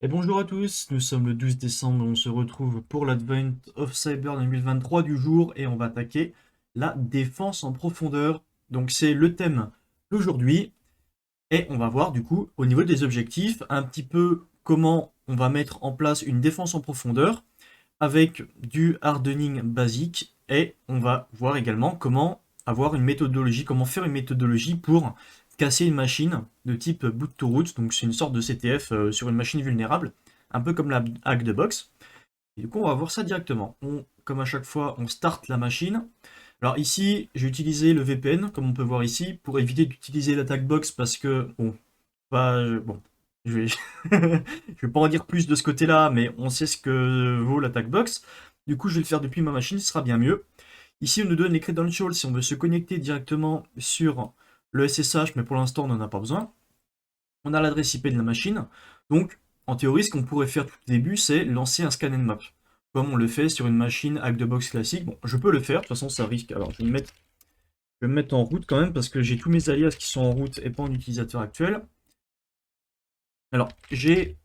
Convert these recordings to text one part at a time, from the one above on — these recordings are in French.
Et bonjour à tous, nous sommes le 12 décembre, on se retrouve pour l'Advent of Cyber 2023 du jour et on va attaquer la défense en profondeur. Donc c'est le thème d'aujourd'hui et on va voir du coup au niveau des objectifs un petit peu comment on va mettre en place une défense en profondeur avec du hardening basique et on va voir également comment avoir une méthodologie, comment faire une méthodologie pour casser une machine de type boot to root, donc c'est une sorte de CTF sur une machine vulnérable, un peu comme la hack de box. Et du coup, on va voir ça directement. Comme à chaque fois, on start la machine. Alors ici, j'ai utilisé le VPN, comme on peut voir ici, pour éviter d'utiliser l'attack box parce que, bon, bon, je vais, je vais pas en dire plus de ce côté-là, mais on sait ce que vaut l'attack box. Du coup, je vais le faire depuis ma machine, ce sera bien mieux. Ici, on nous donne les credentials si on veut se connecter directement sur le SSH, mais pour l'instant, on n'en a pas besoin. On a l'adresse IP de la machine. Donc, en théorie, ce qu'on pourrait faire tout au début, c'est lancer un scan and map, comme on le fait sur une machine hack de box classique. Bon, je peux le faire, de toute façon, ça risque. Alors, je vais me mettre en route quand même, parce que j'ai tous mes alias qui sont en route et pas en utilisateur actuel. Alors, j'ai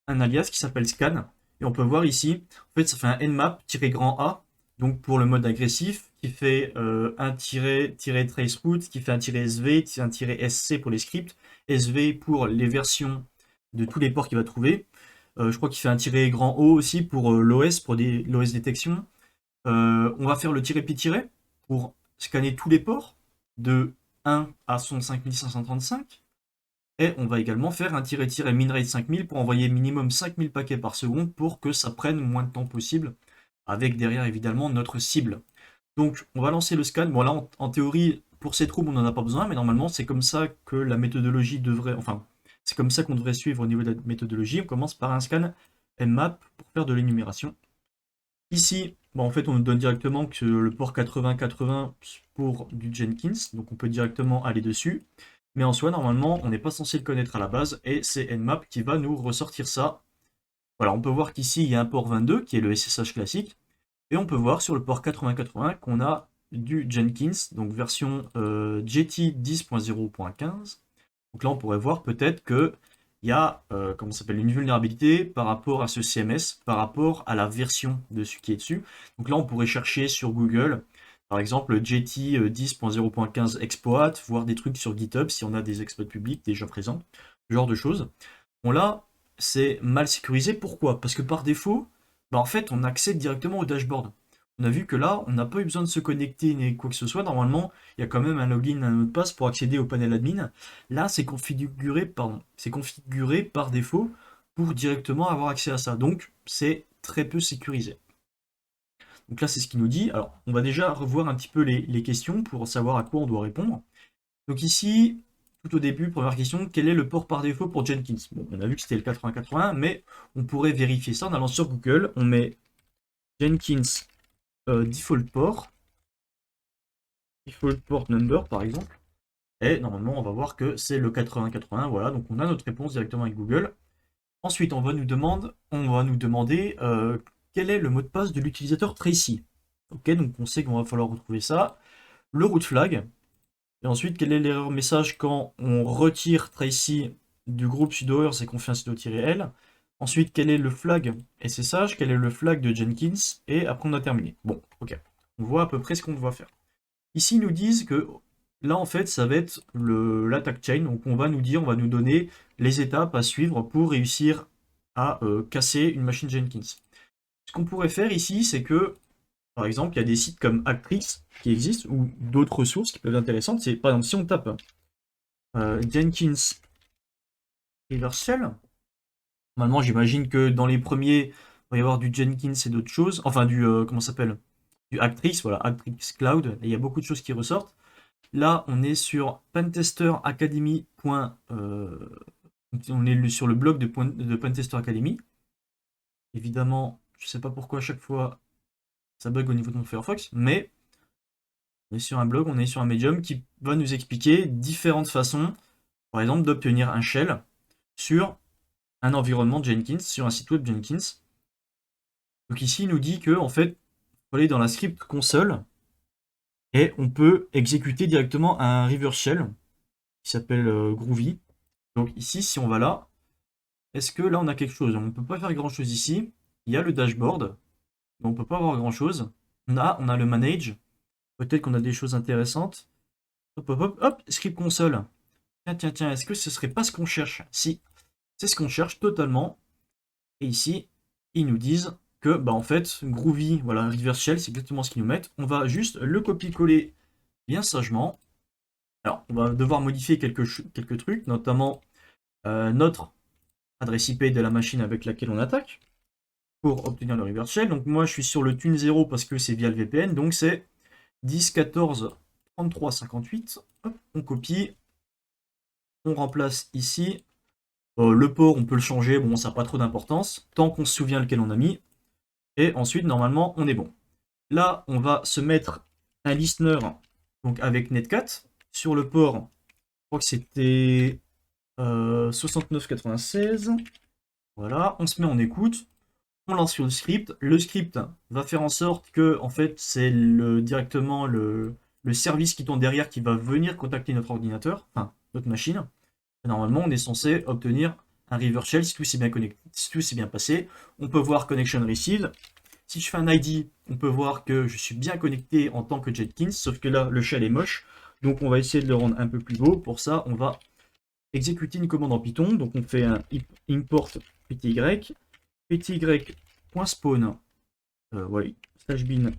un alias qui s'appelle scan. Et on peut voir ici, en fait, ça fait un nmap -A, donc pour le mode agressif, qui fait un traceroute, qui fait un -SV, un -SC pour les scripts, SV pour les versions de tous les ports qu'il va trouver. Je crois qu'il fait un -O aussi pour l'OS, pour l'OS détection. On va faire le -P- pour scanner tous les ports, de 1 à son 5535. Et on va également faire un -minrate 5000 pour envoyer minimum 5000 paquets par seconde pour que ça prenne moins de temps possible, avec derrière évidemment notre cible. Donc on va lancer le scan. Bon là en théorie, pour ces troubles on n'en a pas besoin, mais normalement c'est comme ça que la méthodologie devrait... Enfin, c'est comme ça qu'on devrait suivre au niveau de la méthodologie. On commence par un scan mmap pour faire de l'énumération. Ici, bon, en fait on nous donne directement que le port 8080 pour du Jenkins, donc on peut directement aller dessus. Mais en soi, normalement, on n'est pas censé le connaître à la base, et c'est Nmap qui va nous ressortir ça. Voilà, on peut voir qu'ici, il y a un port 22, qui est le SSH classique, et on peut voir sur le port 8080 qu'on a du Jenkins, donc version JT 10.0.15. Donc là, on pourrait voir peut-être que il y a comment ça s'appelle, une vulnérabilité par rapport à ce CMS, par rapport à la version de ce qui est dessus. Donc là, on pourrait chercher sur Google, par exemple, JT 10.0.15 exploit, voir des trucs sur GitHub si on a des exploits publics déjà présents, ce genre de choses. Bon là, c'est mal sécurisé. Pourquoi? Parce que par défaut, bah, en fait, on accède directement au dashboard. On a vu que là, on n'a pas eu besoin de se connecter ni quoi que ce soit. Normalement, il y a quand même un login, un mot de passe pour accéder au panel admin. Là, c'est configuré par défaut pour directement avoir accès à ça. Donc, c'est très peu sécurisé. Donc là, c'est ce qu'il nous dit. Alors, on va déjà revoir un petit peu les questions pour savoir à quoi on doit répondre. Donc ici, tout au début, première question, quel est le port par défaut pour Jenkins? Bon, on a vu que c'était le 8080, mais on pourrait vérifier ça en allant sur Google. On met Jenkins default port number par exemple, et normalement on va voir que c'est le 8080. Voilà, donc on a notre réponse directement avec Google. Ensuite, on va nous demander quel est le mot de passe de l'utilisateur Tracy. Ok, donc on sait qu'on va falloir retrouver ça. Le root flag. Et ensuite, quelle est l'erreur message quand on retire Tracy du groupe sudo c'est qu'on fait un sudo-l. Ensuite, quel est le flag SSH, quel est le flag de Jenkins, et après on a terminé. Bon, ok. On voit à peu près ce qu'on doit faire. Ici, ils nous disent que là, en fait, ça va être l'attack chain. Donc, on va nous dire, on va nous donner les étapes à suivre pour réussir à casser une machine Jenkins. Ce qu'on pourrait faire ici, c'est que par exemple, il y a des sites comme Actrix qui existent ou d'autres ressources qui peuvent être intéressantes. C'est par exemple si on tape Jenkins Reverse Shell, normalement j'imagine que dans les premiers, il va y avoir du Jenkins et d'autres choses. Enfin du comment ça s'appelle? Du Actrix, voilà, Actrix Cloud. Et il y a beaucoup de choses qui ressortent. Là, on est sur Pentester Academy. On est sur le blog de Pentester Academy. Évidemment, je ne sais pas pourquoi à chaque fois ça bug au niveau de mon Firefox, mais on est sur un blog, on est sur un médium qui va nous expliquer différentes façons, par exemple, d'obtenir un shell sur un environnement Jenkins, sur un site web Jenkins. Donc ici, il nous dit que en fait, il faut aller dans la script console et on peut exécuter directement un reverse shell qui s'appelle Groovy. Donc ici, si on va là, est-ce que là on a quelque chose? On ne peut pas faire grand chose ici. Il y a le dashboard, mais on ne peut pas voir grand chose. On a le manage. Peut-être qu'on a des choses intéressantes. Hop, hop, hop, hop, script console. Tiens, tiens, tiens, est-ce que ce serait pas ce qu'on cherche? Si, c'est ce qu'on cherche totalement. Et ici, ils nous disent que, bah en fait, Groovy, voilà, reverse shell, c'est exactement ce qu'ils nous mettent. On va juste le copier-coller bien sagement. Alors, on va devoir modifier quelques trucs, notamment notre adresse IP de la machine avec laquelle on attaque pour obtenir le reverse shell. Donc moi, je suis sur le tune 0 parce que c'est via le VPN, donc c'est 10, 14, 33, 58. Hop, on copie, on remplace ici. Le port, on peut le changer, bon, ça n'a pas trop d'importance, tant qu'on se souvient lequel on a mis. Et ensuite, normalement, on est bon. Là, on va se mettre un listener donc avec Netcat sur le port. Je crois que c'était 6996. Voilà, on se met en écoute. On lance sur le script. Le script va faire en sorte que, en fait, c'est directement le service qui tourne derrière qui va venir contacter notre ordinateur, enfin notre machine. Et normalement, on est censé obtenir un reverse shell si tout s'est bien connecté, si tout s'est bien passé. On peut voir connection received. Si je fais un ID, on peut voir que je suis bien connecté en tant que Jenkins, sauf que là, le shell est moche. Donc, on va essayer de le rendre un peu plus beau. Pour ça, on va exécuter une commande en Python. Donc, on fait un import pty, pty.spawn, voilà, /bin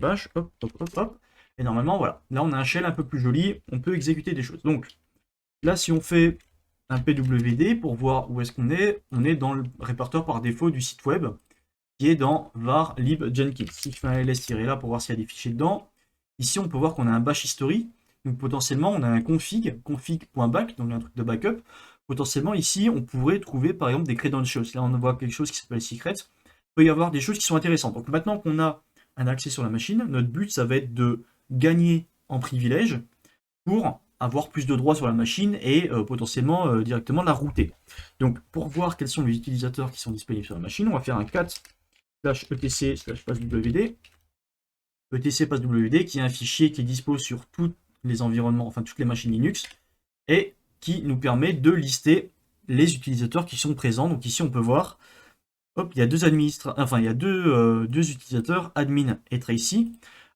/bash, hop, hop, hop, hop. Et normalement, voilà. Là, on a un shell un peu plus joli. On peut exécuter des choses. Donc, là, si on fait un pwd pour voir où est-ce qu'on est, on est dans le répertoire par défaut du site web qui est dans var lib Jenkins. Si je fais un ls-là pour voir s'il y a des fichiers dedans, ici on peut voir qu'on a un bash history, donc potentiellement on a un config.back, donc un truc de backup. Potentiellement ici on pourrait trouver par exemple des credentials. Là on voit quelque chose qui s'appelle secret. Il peut y avoir des choses qui sont intéressantes. Donc maintenant qu'on a un accès sur la machine, notre but ça va être de gagner en privilège pour avoir plus de droits sur la machine et potentiellement directement la router. Donc pour voir quels sont les utilisateurs qui sont disponibles sur la machine, on va faire un cat /etc/passwd, etc passwd qui est un fichier qui est dispo sur tous les environnements, enfin toutes les machines Linux, et qui nous permet de lister les utilisateurs qui sont présents. Donc ici on peut voir, hop, il y a deux utilisateurs, admin et Tracy.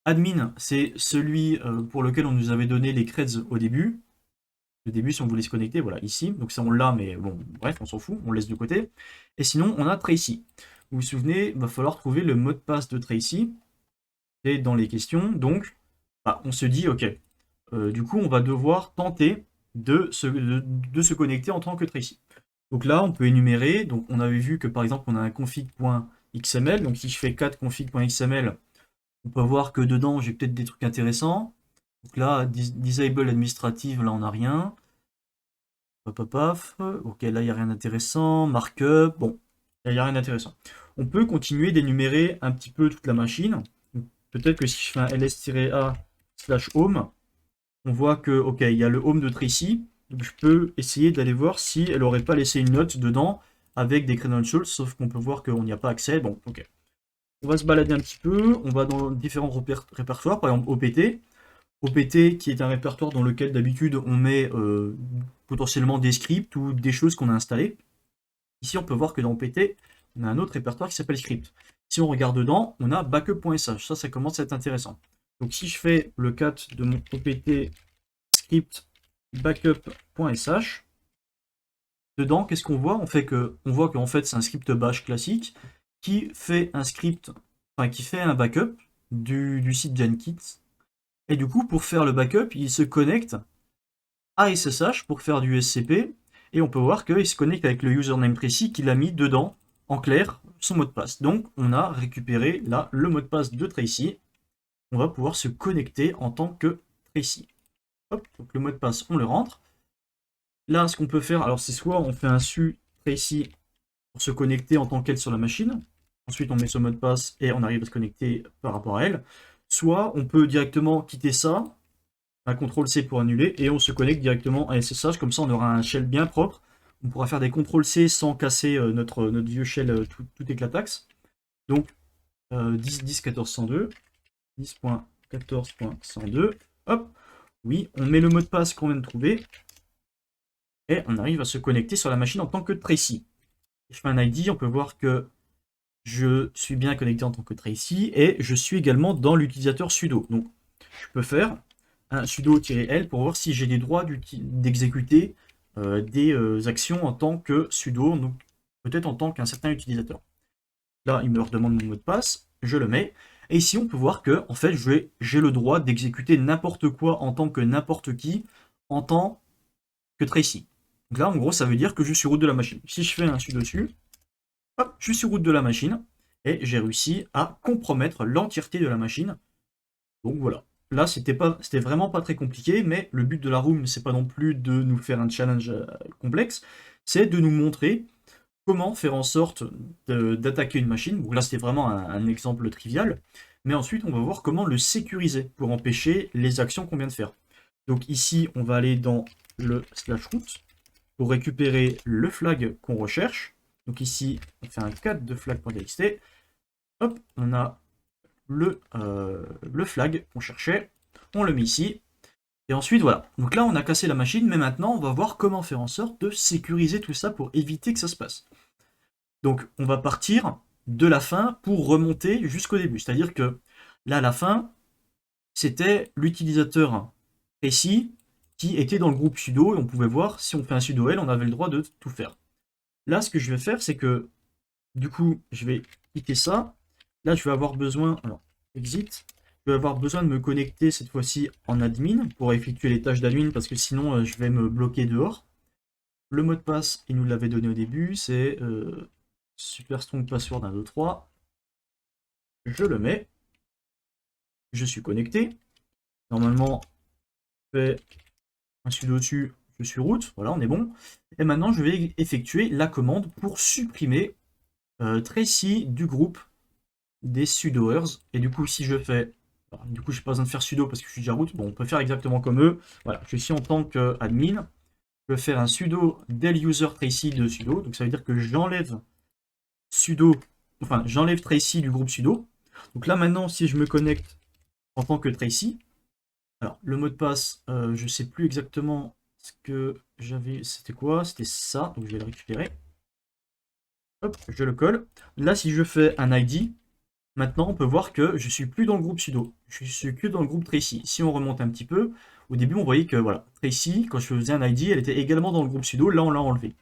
Admin, c'est celui pour lequel on nous avait donné les creds au début. Le début, si on voulait se connecter, voilà, ici. Donc ça, on l'a, mais bon, bref, on s'en fout, on le laisse de côté. Et sinon, on a Tracy. Vous vous souvenez, il va falloir trouver le mot de passe de Tracy. Et dans les questions, donc, bah, on se dit, ok, du coup, on va devoir tenter de se connecter en tant que Tracy. Donc là, on peut énumérer. Donc on avait vu que par exemple, on a un config.xml. Donc si je fais 4 config.xml, on peut voir que dedans, j'ai peut-être des trucs intéressants. Donc là, disable administrative, là, on n'a rien. Paf, paf. Ok, là, il n'y a rien d'intéressant. Markup, bon, il n'y a rien d'intéressant. On peut continuer d'énumérer un petit peu toute la machine. Peut-être que si je fais un ls-a/home, on voit que, ok, il y a le home de Tracy. Donc je peux essayer d'aller voir si elle n'aurait pas laissé une note dedans avec des credentials, sauf qu'on peut voir qu'on n'y a pas accès. Bon, ok. On va se balader un petit peu, on va dans différents répertoires, par exemple OPT. OPT qui est un répertoire dans lequel d'habitude on met potentiellement des scripts ou des choses qu'on a installées. Ici on peut voir que dans OPT, on a un autre répertoire qui s'appelle script. Si on regarde dedans, on a backup.sh, ça commence à être intéressant. Donc si je fais le cat de mon OPT script backup.sh, dedans, qu'est-ce qu'on voit? On voit qu'en fait c'est un script bash classique qui fait un script, enfin qui fait un backup du site Jenkins. Et du coup, pour faire le backup, il se connecte à SSH pour faire du SCP. Et on peut voir qu'il se connecte avec le username Tracy qu'il a mis dedans, en clair, son mot de passe. Donc, on a récupéré là le mot de passe de Tracy. On va pouvoir se connecter en tant que Tracy. Hop, donc le mot de passe, on le rentre. Là, ce qu'on peut faire, alors c'est soit on fait un su Tracy pour se connecter en tant qu'elle sur la machine. Ensuite, on met son mot de passe et on arrive à se connecter par rapport à elle. Soit on peut directement quitter ça, un CTRL-C pour annuler, et on se connecte directement à SSH, comme ça on aura un shell bien propre. On pourra faire des CTRL-C sans casser notre vieux shell tout éclataxe. Donc 10.14.102, 10.14.102, hop, oui, on met le mot de passe qu'on vient de trouver, et on arrive à se connecter sur la machine en tant que Tracy. Je fais un ID, on peut voir que je suis bien connecté en tant que Tracy et je suis également dans l'utilisateur sudo. Donc, je peux faire un sudo-l pour voir si j'ai les droits d'exécuter des actions en tant que sudo, donc peut-être en tant qu'un certain utilisateur. Là, il me redemande mon mot de passe, je le mets. Et ici, on peut voir que en fait, j'ai le droit d'exécuter n'importe quoi en tant que n'importe qui, en tant que Tracy. Donc là, en gros, ça veut dire que je suis root de la machine. Si je fais un sudo dessus, hop, je suis root de la machine et j'ai réussi à compromettre l'entièreté de la machine. Donc voilà. Là, c'était vraiment pas très compliqué, mais le but de la room, c'est pas non plus de nous faire un challenge complexe, c'est de nous montrer comment faire en sorte d'attaquer une machine. Donc là, c'était vraiment un exemple trivial, mais ensuite, on va voir comment le sécuriser pour empêcher les actions qu'on vient de faire. Donc ici, on va aller dans le /root pour récupérer le flag qu'on recherche. Donc ici, on fait un cat de flag.txt. Hop, on a le flag qu'on cherchait. On le met ici. Et ensuite, voilà. Donc là, on a cassé la machine, mais maintenant, on va voir comment faire en sorte de sécuriser tout ça pour éviter que ça se passe. Donc, on va partir de la fin pour remonter jusqu'au début. C'est-à-dire que là, la fin, c'était l'utilisateur précis qui était dans le groupe sudo et on pouvait voir si on fait un sudo L, on avait le droit de tout faire. Là, ce que je vais faire, c'est que du coup, je vais quitter ça. Là, je vais avoir besoin, alors, exit, je vais avoir besoin de me connecter cette fois-ci en admin pour effectuer les tâches d'admin parce que sinon, je vais me bloquer dehors. Le mot de passe, il nous l'avait donné au début, c'est super strong password 1, 2, 3. Je le mets. Je suis connecté. Normalement, je fais un sudo dessus, je suis root. Voilà, on est bon. Et maintenant, je vais effectuer la commande pour supprimer Tracy du groupe des sudoers. Et du coup, si je fais... Alors, du coup, je n'ai pas besoin de faire sudo parce que je suis déjà root. Bon, on peut faire exactement comme eux. Voilà, je suis en tant qu'admin. Je vais faire un sudo del user Tracy de sudo. Donc ça veut dire que j'enlève sudo, enfin j'enlève Tracy du groupe sudo. Donc là maintenant, si je me connecte en tant que Tracy, alors le mot de passe, je sais plus exactement ce que j'avais, c'était quoi, c'était ça, donc je vais le récupérer. Hop, je le colle. Là, si je fais un ID, maintenant on peut voir que je suis plus dans le groupe sudo, je suis que dans le groupe Tracy. Si on remonte un petit peu, au début on voyait que voilà, Tracy, quand je faisais un ID, elle était également dans le groupe sudo, là on l'a enlevé.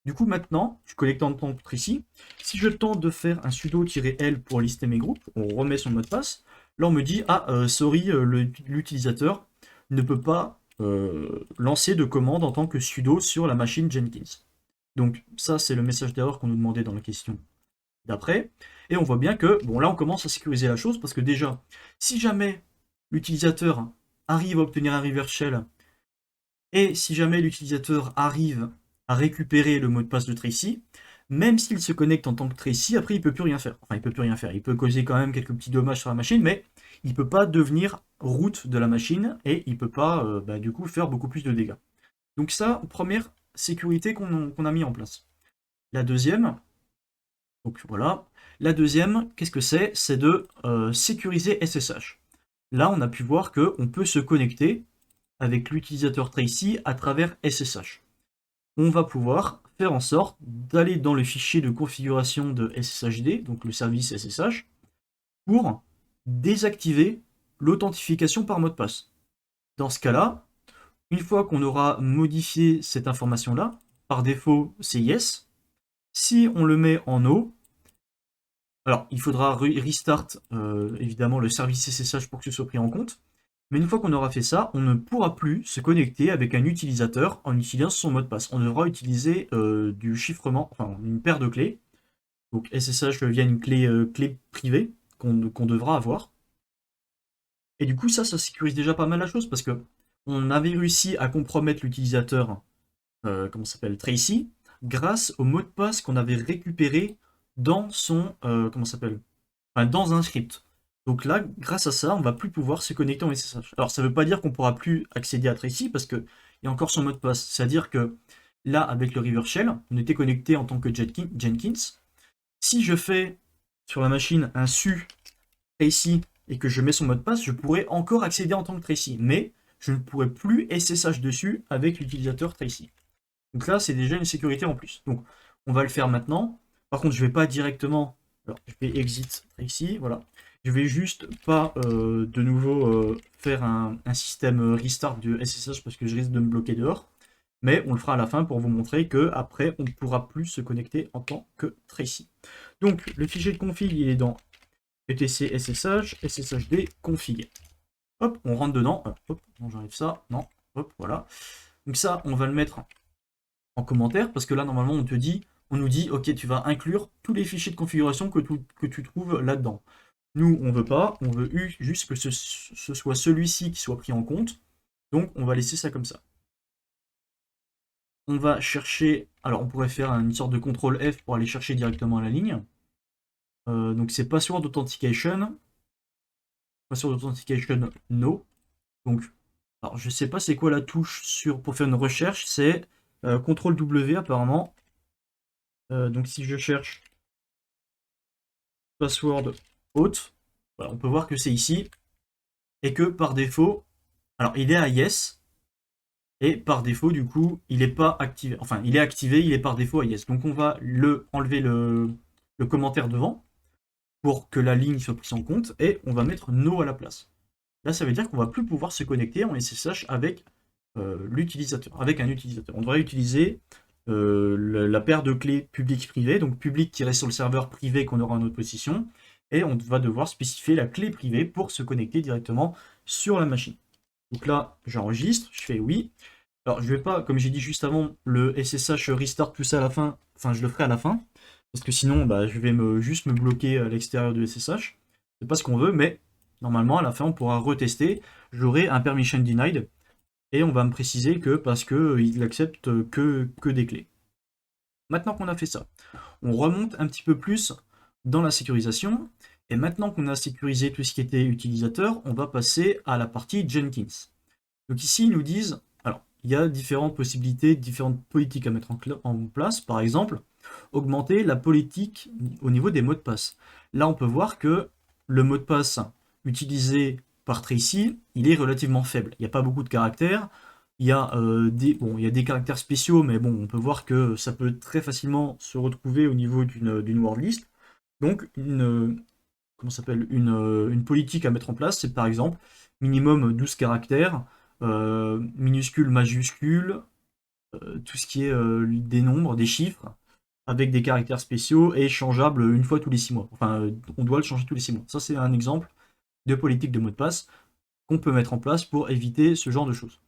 Du coup maintenant, je connecte en tant que Tracy. Si je tente de faire un sudo-l pour lister mes groupes, on remet son mot de passe. Là on me dit, ah sorry, l'utilisateur ne peut pas lancer de commande en tant que sudo sur la machine Jenkins. Donc ça c'est le message d'erreur qu'on nous demandait dans la question d'après. Et on voit bien que, bon là on commence à sécuriser la chose parce que déjà, si jamais l'utilisateur arrive à obtenir un reverse shell et si jamais l'utilisateur arrive à récupérer le mot de passe de Tracy, même s'il se connecte en tant que Tracy, après il peut plus rien faire. Enfin il peut plus rien faire, il peut causer quand même quelques petits dommages sur la machine, mais il peut pas devenir root de la machine et il peut pas du coup faire beaucoup plus de dégâts. Donc ça, première sécurité qu'on a mis en place. La deuxième, donc voilà. La deuxième, qu'est-ce que c'est? C'est de sécuriser SSH. Là, on a pu voir qu'on peut se connecter avec l'utilisateur Tracy à travers SSH. On va pouvoir faire en sorte d'aller dans le fichier de configuration de SSHD, donc le service SSH, pour désactiver l'authentification par mot de passe. Dans ce cas-là, une fois qu'on aura modifié cette information-là, par défaut c'est yes. Si on le met en no, alors il faudra restart évidemment le service SSH pour que ce soit pris en compte. Mais une fois qu'on aura fait ça, on ne pourra plus se connecter avec un utilisateur en utilisant son mot de passe. On devra utiliser du chiffrement, enfin une paire de clés. Donc SSH via une clé privée qu'on devra avoir. Et du coup ça sécurise déjà pas mal la chose parce que on avait réussi à compromettre l'utilisateur, comment s'appelle, Tracy, grâce au mot de passe qu'on avait récupéré dans son, comment s'appelle, enfin, dans un script. Donc là, grâce à ça, on va plus pouvoir se connecter en SSH. Alors ça veut pas dire qu'on pourra plus accéder à Tracy parce que il y a encore son mot de passe. C'est-à-dire que là, avec le Reverse Shell, on était connecté en tant que Jenkins. Si je fais sur la machine un su Tracy et que je mets son mot de passe, je pourrais encore accéder en tant que Tracy, mais je ne pourrais plus SSH dessus avec l'utilisateur Tracy. Donc là, c'est déjà une sécurité en plus. Donc On va le faire maintenant. Par contre, je vais pas directement... Alors, je vais exit ici, voilà. Je vais juste pas de nouveau faire un système restart de SSH parce que je risque de me bloquer dehors. Mais on le fera à la fin pour vous montrer que après on ne pourra plus se connecter en tant que Tracy. Donc le fichier de config il est dans etc ssh sshd config. Hop, on rentre dedans. Hop, non, j'enlève ça. Non, hop, voilà. Donc ça, on va le mettre en commentaire parce que là normalement on nous dit ok, tu vas inclure tous les fichiers de configuration que tu trouves là-dedans. Nous, on veut pas, on veut juste que ce soit celui-ci qui soit pris en compte. Donc on va laisser ça comme ça. On va chercher, alors on pourrait faire une sorte de contrôle F pour aller chercher directement la ligne. Donc c'est password authentication. Password authentication no. Donc, alors je sais pas c'est quoi la touche pour faire une recherche, c'est CTRL W apparemment. Donc si je cherche password auth, voilà, on peut voir que c'est ici. Et que par défaut, alors il est à yes, et par défaut du coup il n'est pas activé. Enfin il est activé, il est par défaut à yes. Donc on va enlever le commentaire devant pour que la ligne soit prise en compte, et on va mettre no à la place. Là ça veut dire qu'on va plus pouvoir se connecter en SSH avec l'utilisateur, avec un utilisateur. On devrait utiliser la paire de clés public-privé, donc public tiré sur le serveur privé qu'on aura en notre possession, et on va devoir spécifier la clé privée pour se connecter directement sur la machine. Donc là, j'enregistre, je fais oui. Alors je vais pas, comme j'ai dit juste avant, le SSH restart tout ça à la fin, enfin je le ferai à la fin, parce que sinon bah, je vais juste me bloquer à l'extérieur du SSH. C'est pas ce qu'on veut, mais normalement à la fin on pourra retester, j'aurai un permission denied, et on va me préciser que parce qu'il accepte que des clés. Maintenant qu'on a fait ça, on remonte un petit peu plus dans la sécurisation, et maintenant qu'on a sécurisé tout ce qui était utilisateur, on va passer à la partie Jenkins. Donc ici, ils nous disent, alors, il y a différentes possibilités, différentes politiques à mettre en place. Par exemple, augmenter la politique au niveau des mots de passe. Là, on peut voir que le mot de passe utilisé par Tracy, il est relativement faible. Il n'y a pas beaucoup de caractères. Il y a, il y a des caractères spéciaux, mais bon, on peut voir que ça peut très facilement se retrouver au niveau d'une word list. Donc, comment s'appelle, une politique à mettre en place, c'est par exemple minimum 12 caractères, minuscules, majuscules, tout ce qui est des nombres, des chiffres, avec des caractères spéciaux et changeables une fois tous les 6 mois. Enfin, on doit le changer tous les 6 mois. Ça, c'est un exemple de politique de mot de passe qu'on peut mettre en place pour éviter ce genre de choses.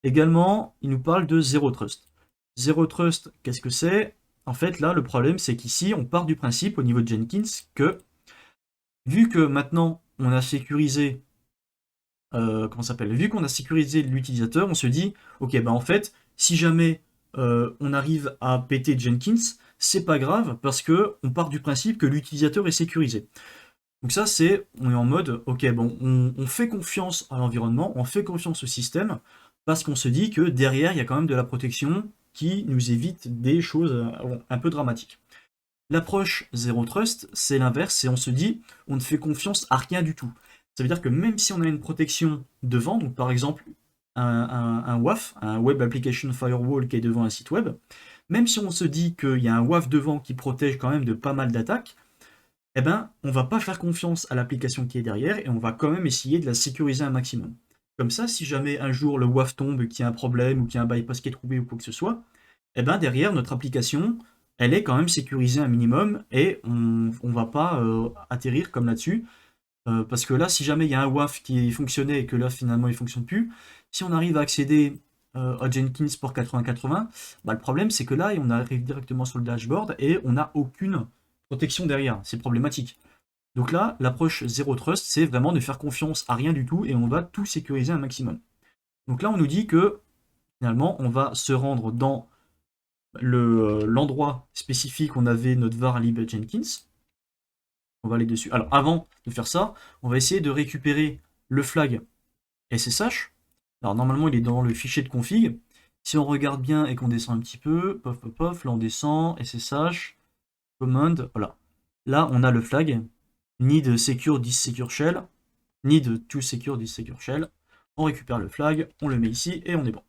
Également, il nous parle de Zero Trust. Zero Trust, qu'est-ce que c'est? En fait, là, le problème, c'est qu'ici, on part du principe, au niveau de Jenkins, que vu que maintenant, on a sécurisé comment s'appelle, vu qu'on a sécurisé l'utilisateur, on se dit, ok, bah en fait, si jamais on arrive à péter Jenkins, c'est pas grave parce que on part du principe que l'utilisateur est sécurisé. Donc ça, on est en mode, ok, bon, on fait confiance à l'environnement, on fait confiance au système parce qu'on se dit que derrière, il y a quand même de la protection qui nous évite des choses un peu dramatiques. L'approche Zero Trust, c'est l'inverse, c'est on se dit, on ne fait confiance à rien du tout. Ça veut dire que même si on a une protection devant, donc par exemple un WAF, un Web Application Firewall qui est devant un site web, même si on se dit qu'il y a un WAF devant qui protège quand même de pas mal d'attaques, eh ben, on va pas faire confiance à l'application qui est derrière et on va quand même essayer de la sécuriser un maximum. Comme ça, si jamais un jour le WAF tombe, qu'il y a un problème ou qu'il y a un bypass qui est trouvé ou quoi que ce soit, eh ben derrière notre application, elle est quand même sécurisée un minimum et on va pas atterrir comme là-dessus. Parce que là, si jamais il y a un WAF qui fonctionnait et que là finalement il fonctionne plus, si on arrive à accéder à Jenkins pour 8080, bah, le problème c'est que là on arrive directement sur le dashboard et on n'a aucune protection derrière. C'est problématique. Donc là, l'approche Zero Trust, c'est vraiment ne faire confiance à rien du tout et on va tout sécuriser un maximum. Donc là, on nous dit que finalement, on va se rendre dans l'endroit spécifique où on avait notre var lib Jenkins. On va aller dessus. Alors avant de faire ça, on va essayer de récupérer le flag SSH. Alors normalement il est dans le fichier de config. Si on regarde bien et qu'on descend un petit peu, pof pof pof, là on descend, SSH, command, voilà. Là on a le flag, need secure this secure shell, need to secure this secure shell. On récupère le flag, on le met ici et on est bon.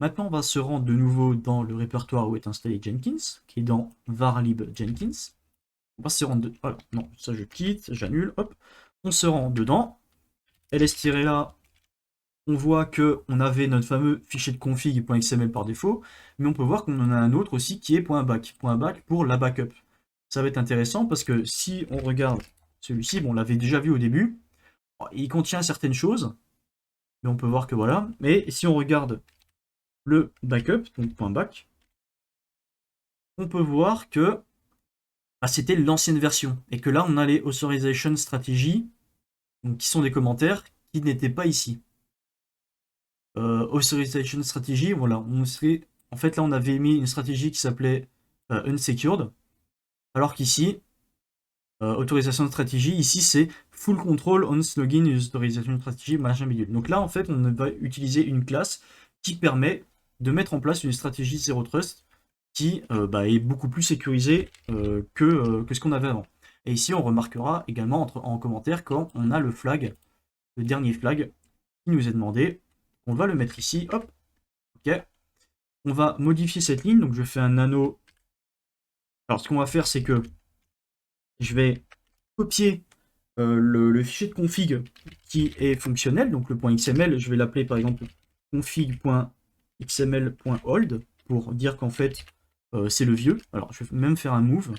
Maintenant, on va se rendre de nouveau dans le répertoire où est installé Jenkins, qui est dans varlib Jenkins. On va se rendre... Alors, non, ça je quitte, j'annule, hop. On se rend dedans. ls-là, on voit qu'on avait notre fameux fichier de config.xml par défaut, mais on peut voir qu'on en a un autre aussi qui est .back. .back pour la backup. Ça va être intéressant parce que si on regarde celui-ci, bon, on l'avait déjà vu au début, il contient certaines choses, mais on peut voir que voilà. Mais si on regarde le backup, donc .back, on peut voir que c'était l'ancienne version, et que là on a les authorization strategy, donc, qui sont des commentaires qui n'étaient pas ici. Authorization strategy, voilà, en fait là on avait mis une stratégie qui s'appelait unsecured, alors qu'ici, autorisation stratégie, ici c'est full control on login authorization strategy, machin bidule. Donc là en fait on va utiliser une classe qui permet de mettre en place une stratégie Zero Trust qui est beaucoup plus sécurisée que ce qu'on avait avant. Et ici on remarquera également en commentaire quand on a le flag, le dernier flag qui nous est demandé. On va le mettre ici, hop, ok. On va modifier cette ligne, donc je fais un nano. Alors ce qu'on va faire, c'est que je vais copier le fichier de config qui est fonctionnel, donc le .xml, je vais l'appeler par exemple config.xml.hold pour dire qu'en fait c'est le vieux. Alors je vais même faire un move.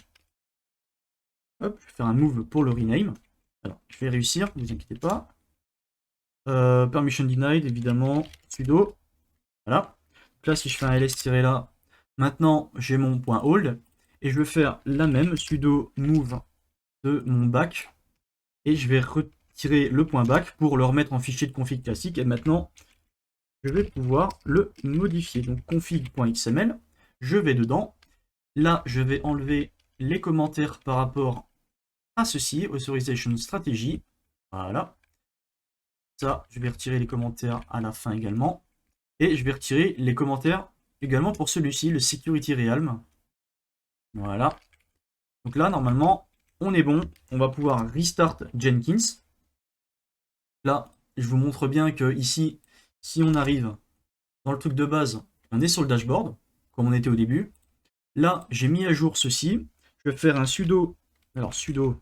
Hop, je vais faire un move pour le rename. Alors je vais réussir, ne vous inquiétez pas. Permission denied, évidemment, sudo. Voilà. Donc là, si je fais un ls-là, maintenant j'ai mon .hold, et je vais faire la même, sudo move de mon back, et je vais retirer le .back pour le remettre en fichier de config classique, et maintenant, je vais pouvoir le modifier. Donc config.xml, je vais dedans, là, je vais enlever les commentaires par rapport à ceci, authorization strategy, voilà. Ça, je vais retirer les commentaires à la fin également. Et je vais retirer les commentaires également pour celui-ci, le Security Realm. Voilà. Donc là, normalement, on est bon. On va pouvoir restart Jenkins. Là, je vous montre bien que ici, si on arrive dans le truc de base, on est sur le dashboard, comme on était au début. Là, j'ai mis à jour ceci. Je vais faire un sudo, alors sudo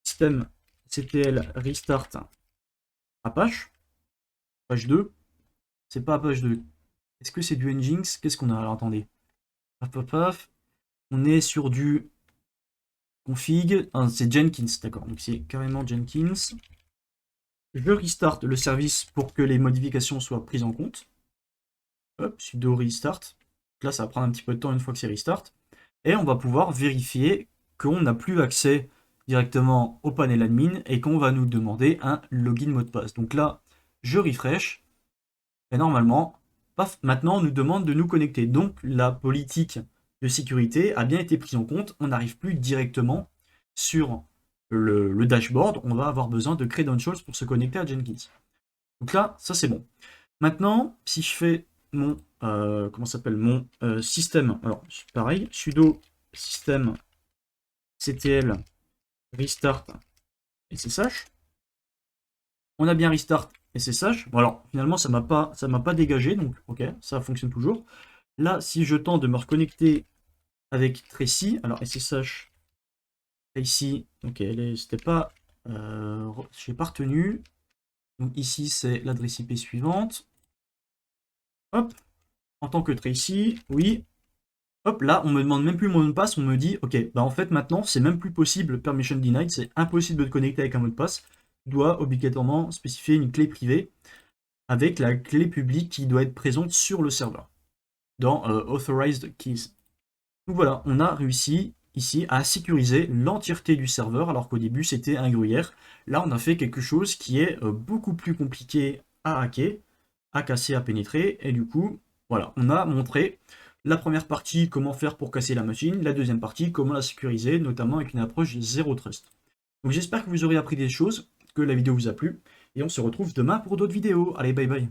systemctl restart Apache, page 2. C'est pas Apache 2. Est-ce que c'est du Nginx? Qu'est-ce qu'on a? Alors attendez. Paf, paf, paf. On est sur du config. Ah, c'est Jenkins, d'accord. Donc c'est carrément Jenkins. Je restart le service pour que les modifications soient prises en compte. Hop, sudo restart. Donc là, ça va prendre un petit peu de temps une fois que c'est restart. Et on va pouvoir vérifier qu'on n'a plus accès directement au panel admin et qu'on va nous demander un login mot de passe. Donc là, je refresh. Et normalement, paf, maintenant on nous demande de nous connecter. Donc la politique de sécurité a bien été prise en compte. On n'arrive plus directement sur le dashboard. On va avoir besoin de credentials pour se connecter à Jenkins. Donc là, ça c'est bon. Maintenant, si je fais mon comment s'appelle mon système, alors pareil, sudo system ctl restart ssh. On a bien restart SSH. Bon alors, finalement, ça m'a pas dégagé, donc ok, ça fonctionne toujours. Là, si je tente de me reconnecter avec Tracy, alors SSH, Tracy, ok, c'était pas, j'ai pas retenu. Donc ici, c'est l'adresse IP suivante. Hop, en tant que Tracy, oui. Hop, là, on me demande même plus mon mot de passe, on me dit, ok, bah en fait, maintenant, c'est même plus possible, permission denied, c'est impossible de te connecter avec un mot de passe. Tu dois obligatoirement spécifier une clé privée avec la clé publique qui doit être présente sur le serveur, dans Authorized Keys. Donc voilà, on a réussi ici à sécuriser l'entièreté du serveur, alors qu'au début c'était un gruyère. Là, on a fait quelque chose qui est beaucoup plus compliqué à hacker, à casser, à pénétrer, et du coup, voilà, on a montré la première partie, comment faire pour casser la machine, la deuxième partie, comment la sécuriser, notamment avec une approche Zero Trust. Donc j'espère que vous aurez appris des choses, que la vidéo vous a plu, et on se retrouve demain pour d'autres vidéos. Allez, bye bye.